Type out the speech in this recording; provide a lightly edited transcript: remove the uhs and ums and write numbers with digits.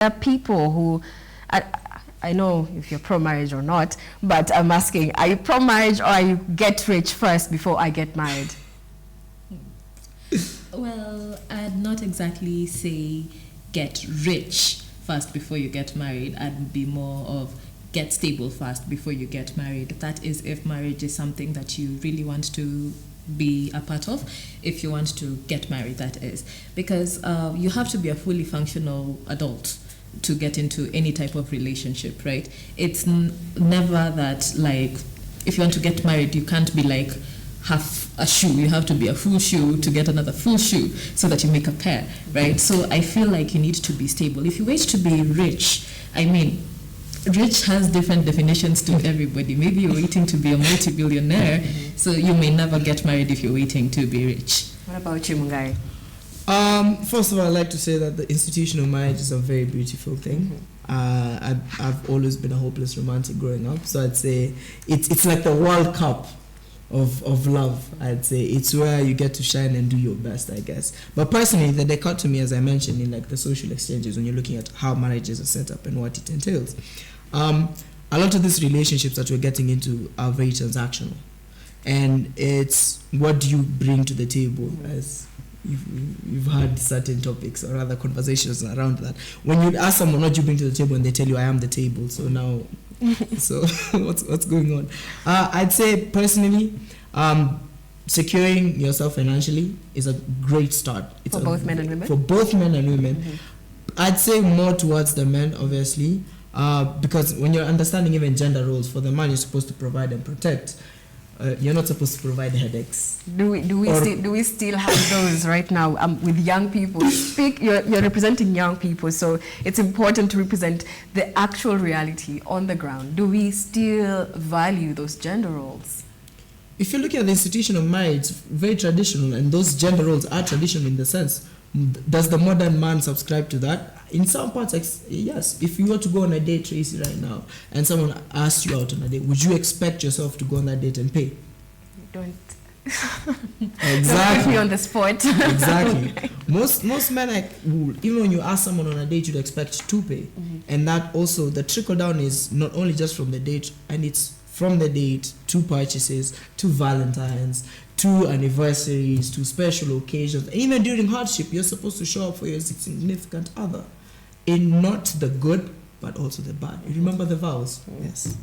There are people who, I know if you're pro-marriage or not, but I'm asking, are you pro-marriage or are you get rich first before I get married? Well, I'd not exactly say get rich first before you get married. I'd be more of get stable first before you get married. That is if marriage is something that you really want to be a part of, if you want to get married, that is. Because you have to be a fully functional adult to get into any type of relationship, right? It's never that, like, if you want to get married, you can't be like half a shoe. You have to be a full shoe to get another full shoe so that you make a pair, right? So I feel like you need to be stable. If you wait to be rich, I mean, rich has different definitions to everybody. Maybe you're waiting to be a multi-billionaire, so you may never get married if you're waiting to be rich. What about you, Mungai? First of all, I'd like to say that the institution of marriage is a very beautiful thing. I've always been a hopeless romantic growing up, so I'd say it's like the World Cup of love. I'd say it's where you get to shine and do your best, I guess. But personally, the dichotomy, as I mentioned, in like the social exchanges, when you're looking at how marriages are set up and what it entails, a lot of these relationships that we're getting into are very transactional, and it's what do you bring to the table. As you've had certain topics or other conversations around that. When you ask someone what you bring to the table and they tell you I am the table, so now so what's going on? I'd say personally, securing yourself financially is a great start. It's For both men and women? For both men and women. I'd say more towards the men, obviously, because when you're understanding even gender roles, for the man you're supposed to provide and protect. You're not supposed to provide headaches. Do we still have those right now with young people? You're representing young people, so it's important to represent the actual reality on the ground. Do we still value those gender roles? If you're looking at the institution of marriage, it's very traditional, and those gender roles are traditional in the sense. Does the modern man subscribe to that? In some parts, yes. If you were to go on a date, Tracy, right now, and someone asked you out on a date, would you expect yourself to go on that date and pay? Don't. Exactly. Don't put me on the spot. Exactly. Okay. Most men, even when you ask someone on a date, you'd expect to pay. And that also, the trickle down is not only just from the date, and it's from the date to purchases, to Valentine's, to anniversaries, to special occasions. And even during hardship, you're supposed to show up for your significant other in not the good, but also the bad. You remember the vows? Yes.